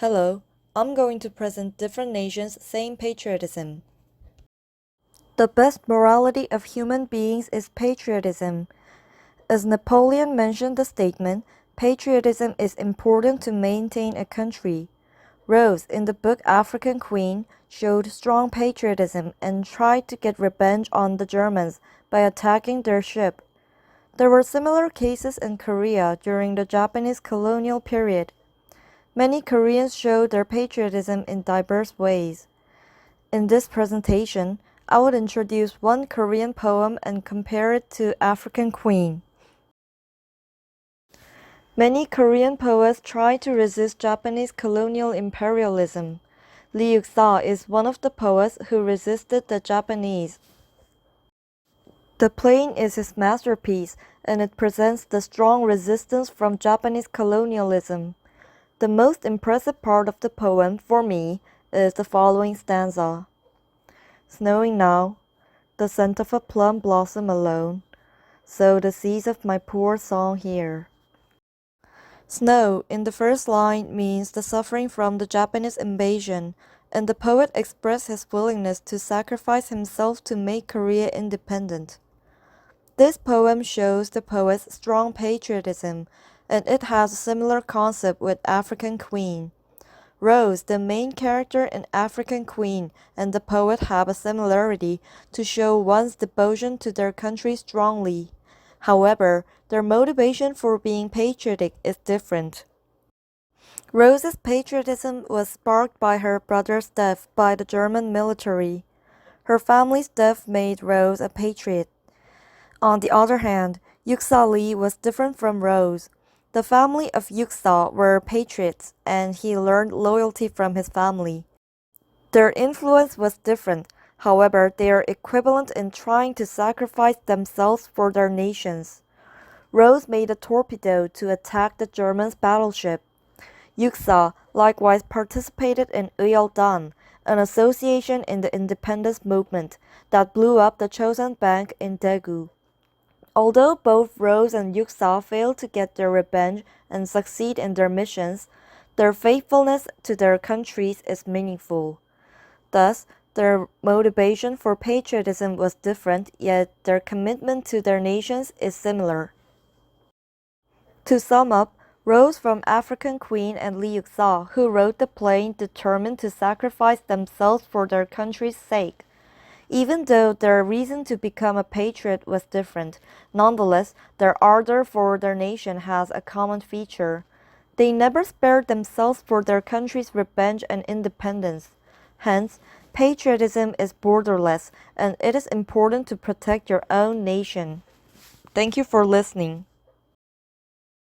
Hello, I'm going to present different nations' same patriotism. The best morality of human beings is patriotism. As Napoleon mentioned the statement, patriotism is important to maintain a country. Rose, in the book African Queen, showed strong patriotism and tried to get revenge on the Germans by attacking their ship. There were similar cases in Korea during the Japanese colonial period. Many Koreans show their patriotism in diverse ways. In this presentation, I will introduce one Korean poem and compare it to African Queen. Many Korean poets try to resist Japanese colonial imperialism. Lee Yuk-sa is one of the poets who resisted the Japanese. The Plain is his masterpiece, and it presents the strong resistance from Japanese colonialism. The most impressive part of the poem, for me, is the following stanza. Snowing now, the scent of a plum blossom alone, so the seeds of my poor song here. Snow, in the first line, means the suffering from the Japanese invasion, and the poet expressed his willingness to sacrifice himself to make Korea independent. This poem shows the poet's strong patriotism, and it has a similar concept with African Queen. Rose, the main character in African Queen, and the poet have a similarity to show one's devotion to their country strongly. However, their motivation for being patriotic is different. Rose's patriotism was sparked by her brother's death by the German military. Her family's death made Rose a patriot. On the other hand, Yuk-sa Lee was different from Rose. The family of Yuk-sa were patriots, and he learned loyalty from his family. Their influence was different, however, they are equivalent in trying to sacrifice themselves for their nations. Rose made a torpedo to attack the Germans' battleship. Yuk-sa likewise participated in Eul-dan, an association in the independence movement that blew up the Chosun Bank in Daegu. Although both Rose and Yuk-sa failed to get their revenge and succeed in their missions, their faithfulness to their countries is meaningful. Thus, their motivation for patriotism was different, yet their commitment to their nations is similar. To sum up, Rose from African Queen and Lee Yuk-sa, who wrote the play, determined to sacrifice themselves for their country's sake. Even though their reason to become a patriot was different, nonetheless, their ardor for their nation has a common feature. They never spared themselves for their country's revenge and independence. Hence, patriotism is borderless, and it is important to protect your own nation. Thank you for listening.